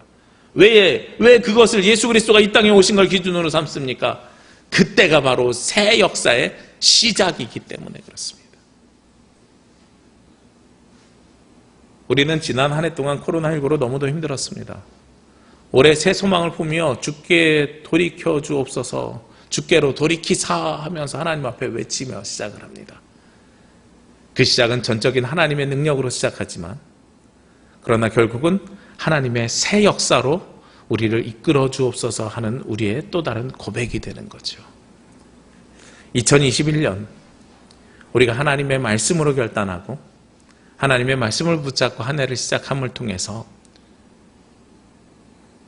Speaker 1: 왜 그것을 예수 그리스도가 이 땅에 오신 걸 기준으로 삼습니까? 그때가 바로 새 역사의 시작이기 때문에 그렇습니다. 우리는 지난 한 해 동안 코로나19로 너무도 힘들었습니다. 올해 새 소망을 품으며 주께 돌이켜 주옵소서, 주께로 돌이키사 하면서 하나님 앞에 외치며 시작을 합니다. 그 시작은 전적인 하나님의 능력으로 시작하지만, 그러나 결국은 하나님의 새 역사로 우리를 이끌어 주옵소서 하는 우리의 또 다른 고백이 되는 거죠. 2021년 우리가 하나님의 말씀으로 결단하고 하나님의 말씀을 붙잡고 한 해를 시작함을 통해서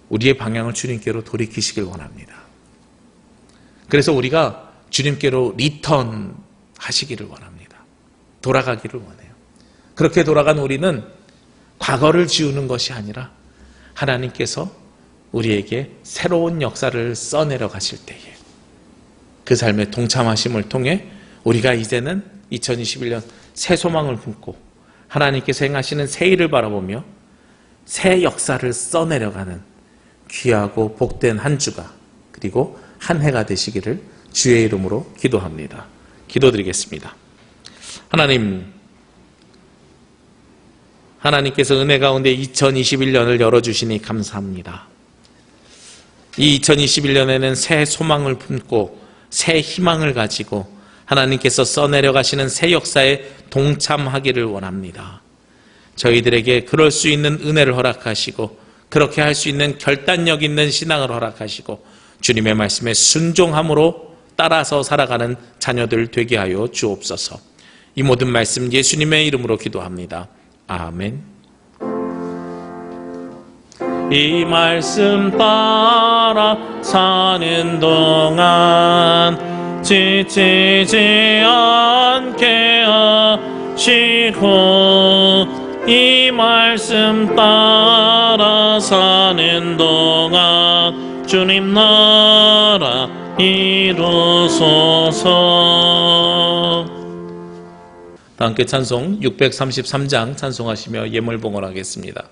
Speaker 1: 우리의 방향을 주님께로 돌이키시길 원합니다. 그래서 우리가 주님께로 리턴 하시기를 원합니다. 돌아가기를 원해요. 그렇게 돌아간 우리는 과거를 지우는 것이 아니라 하나님께서 우리에게 새로운 역사를 써내려 가실 때에 그 삶의 동참하심을 통해 우리가 이제는 2021년 새 소망을 품고 하나님께서 행하시는 새 일을 바라보며 새 역사를 써내려가는 귀하고 복된 한 주가, 그리고 한 해가 되시기를 주의 이름으로 기도합니다. 기도드리겠습니다. 하나님께서 은혜 가운데 2021년을 열어주시니 감사합니다. 이 2021년에는 새 소망을 품고 새 희망을 가지고 하나님께서 써내려 가시는 새 역사에 동참하기를 원합니다. 저희들에게 그럴 수 있는 은혜를 허락하시고 그렇게 할 수 있는 결단력 있는 신앙을 허락하시고 주님의 말씀에 순종함으로 따라서 살아가는 자녀들 되게 하여 주옵소서. 이 모든 말씀 예수님의 이름으로 기도합니다. 아멘.
Speaker 2: 이 말씀 따라 사는 동안 지치지 않게 하시고 이 말씀 따라 사는 동안 주님 나라 이루소서.
Speaker 1: 다 함께 찬송 633장 찬송하시며 예물 봉헌하겠습니다.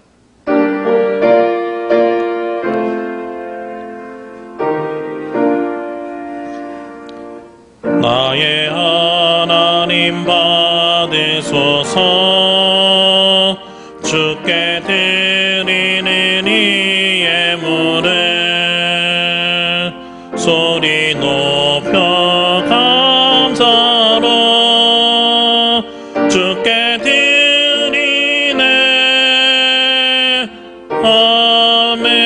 Speaker 2: 나의 하나님 받으소서. 주께 드리는 이 예물을 소리 높여 감사로 주께 드리네. 아멘.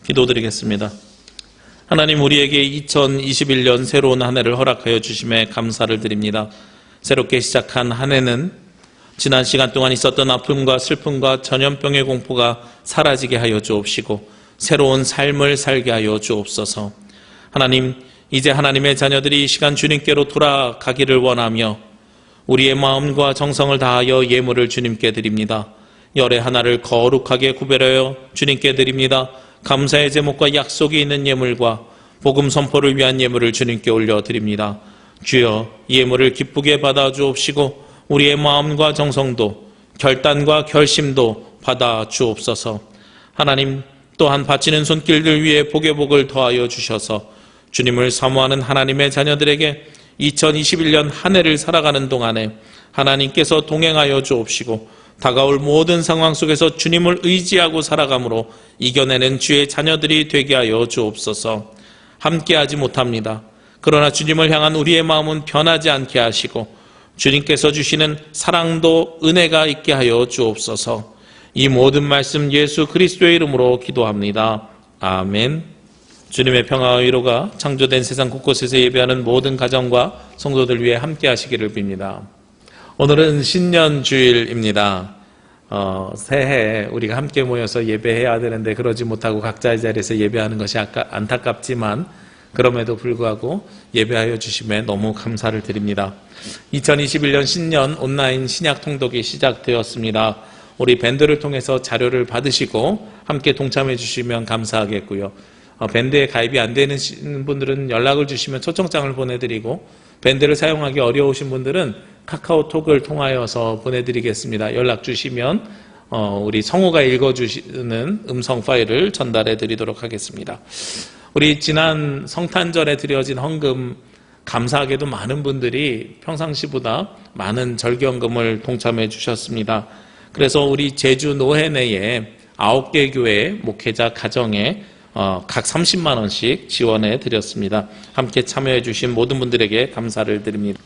Speaker 1: 기도드리겠습니다. 하나님, 우리에게 2021년 새로운 한 해를 허락하여 주심에 감사를 드립니다. 새롭게 시작한 한 해는 지난 시간 동안 있었던 아픔과 슬픔과 전염병의 공포가 사라지게 하여 주옵시고 새로운 삶을 살게 하여 주옵소서. 하나님, 이제 하나님의 자녀들이 이 시간 주님께로 돌아가기를 원하며 우리의 마음과 정성을 다하여 예물을 주님께 드립니다. 열의 하나를 거룩하게 구별하여 주님께 드립니다. 감사의 제목과 약속이 있는 예물과 복음 선포를 위한 예물을 주님께 올려드립니다. 주여, 이 예물을 기쁘게 받아 주옵시고 우리의 마음과 정성도 결단과 결심도 받아 주옵소서. 하나님, 또한 바치는 손길들 위에 복의 복을 더하여 주셔서 주님을 사모하는 하나님의 자녀들에게 2021년 한 해를 살아가는 동안에 하나님께서 동행하여 주옵시고 다가올 모든 상황 속에서 주님을 의지하고 살아감으로 이겨내는 주의 자녀들이 되게 하여 주옵소서. 함께하지 못합니다. 그러나 주님을 향한 우리의 마음은 변하지 않게 하시고 주님께서 주시는 사랑도 은혜가 있게 하여 주옵소서. 이 모든 말씀 예수 그리스도의 이름으로 기도합니다. 아멘. 주님의 평화와 위로가 창조된 세상 곳곳에서 예배하는 모든 가정과 성도들 위해 함께 하시기를 빕니다. 오늘은 신년주일입니다. 새해 우리가 함께 모여서 예배해야 되는데 그러지 못하고 각자의 자리에서 예배하는 것이 안타깝지만 그럼에도 불구하고 예배하여 주심에 너무 감사를 드립니다. 2021년 신년 온라인 신약 통독이 시작되었습니다. 우리 밴드를 통해서 자료를 받으시고 함께 동참해 주시면 감사하겠고요. 밴드에 가입이 안 되는 분들은 연락을 주시면 초청장을 보내드리고 밴드를 사용하기 어려우신 분들은 카카오톡을 통하여서 보내드리겠습니다. 연락 주시면 우리 성우가 읽어주시는 음성 파일을 전달해 드리도록 하겠습니다. 우리 지난 성탄절에 드려진 헌금 감사하게도 많은 분들이 평상시보다 많은 절기헌금을 동참해 주셨습니다. 그래서 우리 제주 노회 내에 9개 교회 목회자 가정에 각 30만 원씩 지원해 드렸습니다. 함께 참여해 주신 모든 분들에게 감사를 드립니다.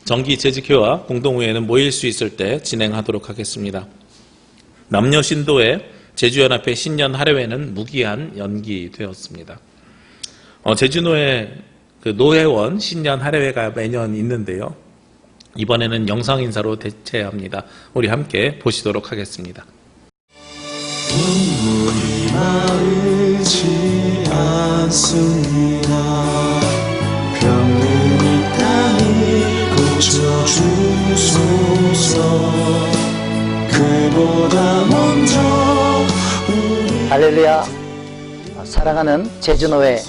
Speaker 1: 정기 재직회와 공동회에는 모일 수 있을 때 진행하도록 하겠습니다. 남녀 신도회 제주연합회 신년 할애회는 무기한 연기되었습니다. 제주노회 노회원 신년 할애회가 매년 있는데요. 이번에는 영상 인사로 대체합니다. 우리 함께 보시도록 하겠습니다.
Speaker 4: 눈물이 마르지 않습니다. 병은 있다니 고쳐주소서. 그보다 먼저
Speaker 5: 할렐루야. 사랑하는 제주노회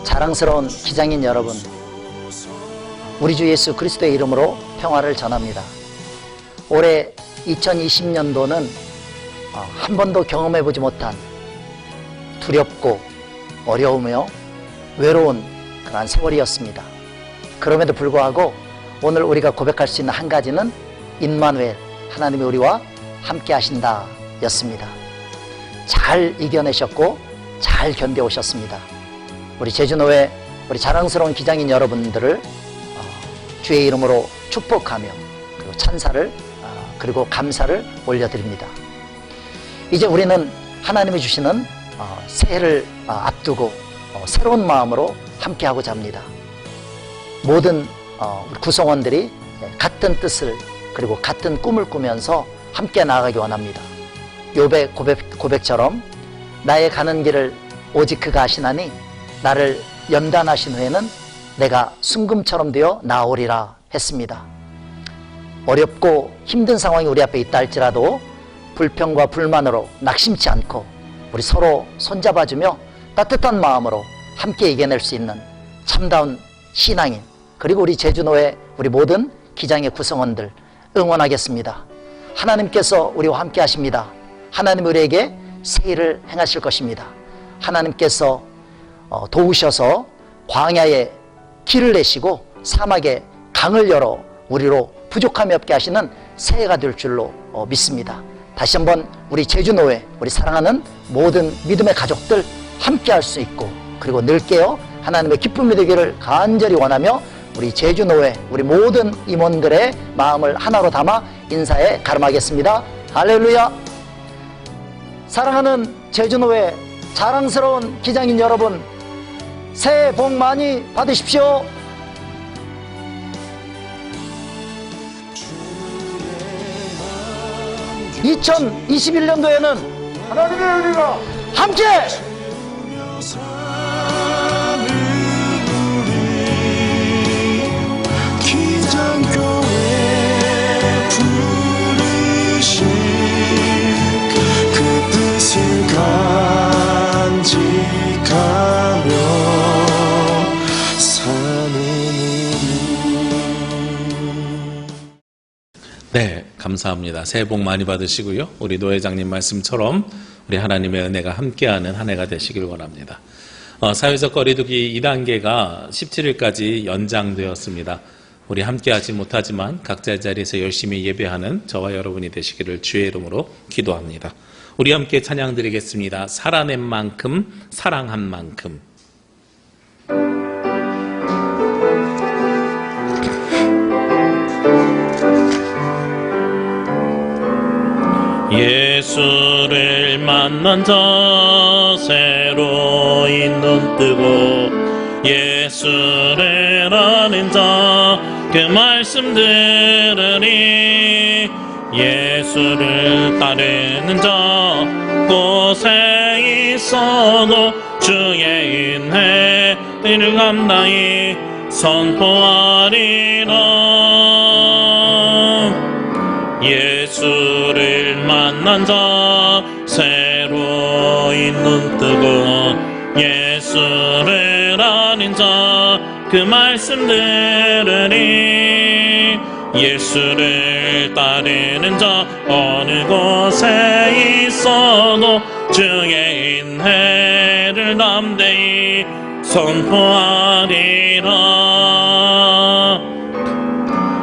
Speaker 5: 자랑스러운 기장인 여러분, 우리 주 예수 그리스도의 이름으로 평화를 전합니다. 올해 2020년도는 한 번도 경험해보지 못한 두렵고 어려우며 외로운 그러한 세월이었습니다. 그럼에도 불구하고 오늘 우리가 고백할 수 있는 한 가지는 임마누엘, 하나님이 우리와 함께 하신다 였습니다. 잘 이겨내셨고 잘 견뎌오셨습니다. 우리 제주노회 우리 자랑스러운 기장인 여러분들을 주의 이름으로 축복하며 그리고 찬사를 그리고 감사를 올려드립니다. 이제 우리는 하나님이 주시는 새해를 앞두고 새로운 마음으로 함께하고자 합니다. 모든 구성원들이 같은 뜻을 그리고 같은 꿈을 꾸면서 함께 나아가기 원합니다. 욥의 고백처럼 나의 가는 길을 오직 그가 아시나니 나를 연단하신 후에는 내가 순금처럼 되어 나오리라 했습니다. 어렵고 힘든 상황이 우리 앞에 있다 할지라도 불평과 불만으로 낙심치 않고 우리 서로 손잡아주며 따뜻한 마음으로 함께 이겨낼 수 있는 참다운 신앙인 그리고 우리 제주노회 우리 모든 기장의 구성원들 응원하겠습니다. 하나님께서 우리와 함께 하십니다. 하나님 우리에게 새 일을 행하실 것입니다. 하나님께서 도우셔서 광야에 길을 내시고 사막에 강을 열어 우리로 부족함이 없게 하시는 새해가 될 줄로 믿습니다. 다시 한번 우리 제주노회 우리 사랑하는 모든 믿음의 가족들 함께 할 수 있고 그리고 늘 깨어 하나님의 기쁨이 되기를 간절히 원하며 우리 제주노회 우리 모든 임원들의 마음을 하나로 담아 인사에 가름하겠습니다. 할렐루야. 사랑하는 제주노회 자랑스러운 기장인 여러분, 새해 복 많이 받으십시오. (2021년도에는) 하나님의 은혜가 함께
Speaker 4: 기장교회 부르신 그 뜻을 간직하며 사는
Speaker 1: 네, 감사합니다. 새해 복 많이 받으시고요. 우리 노회장님 말씀처럼 우리 하나님의 은혜가 함께하는 한 해가 되시길 원합니다. 사회적 거리두기 2단계가 17일까지 연장되었습니다. 우리 함께하지 못하지만 각자의 자리에서 열심히 예배하는 저와 여러분이 되시기를 주의 이름으로 기도합니다. 우리 함께 찬양 드리겠습니다. 살아낸 만큼 사랑한 만큼.
Speaker 2: 예수를 만난 자 새로인 눈 뜨고 예수를 아는 자 그 말씀 들으니 예수를 따르는 자 곳에 있어도 주의 은혜를 감당히 선포하리라. 예수를 만난 자 새로인 눈 뜨고 예수를 아는 자 그 말씀 들으니 예수를 따르는 자 어느 곳에 있어도 주의 은혜를 담대히 선포하리라.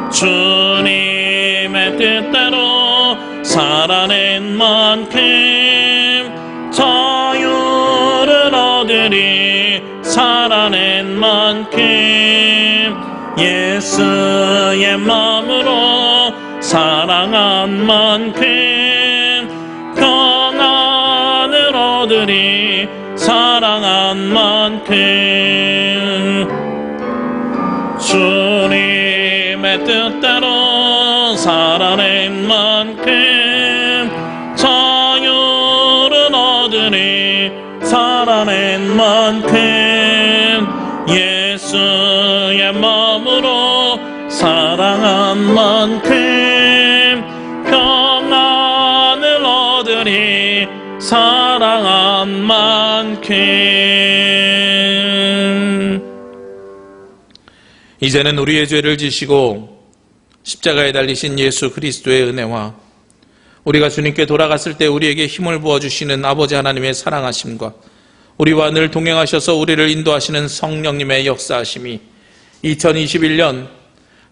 Speaker 2: 주님의 뜻대로 살아낸 만큼 자유를 얻으리. 살아낸 만큼 예수의 마음으로 사랑한 만큼 평안을 얻으리. 사랑한 만큼 주님의 뜻대로 살아낸 만큼 자유를 얻으리. 살아낸 만큼 예수의 마음으로 사랑한 만큼 평안을 얻으리. 사랑한 만큼.
Speaker 1: 이제는 우리의 죄를 지시고 십자가에 달리신 예수 그리스도의 은혜와 우리가 주님께 돌아갔을 때 우리에게 힘을 부어주시는 아버지 하나님의 사랑하심과 우리와 늘 동행하셔서 우리를 인도하시는 성령님의 역사하심이 2021년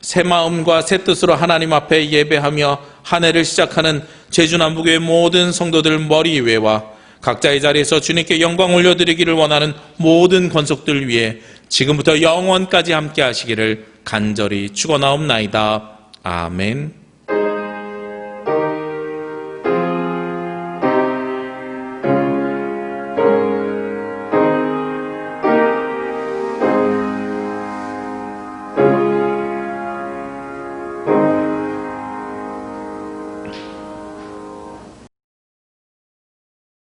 Speaker 1: 새 마음과 새 뜻으로 하나님 앞에 예배하며 한 해를 시작하는 제주남북교회 모든 성도들 머리 위에와 각자의 자리에서 주님께 영광 올려드리기를 원하는 모든 권속들 위해 지금부터 영원까지 함께 하시기를 간절히 축원하옵나이다. 아멘.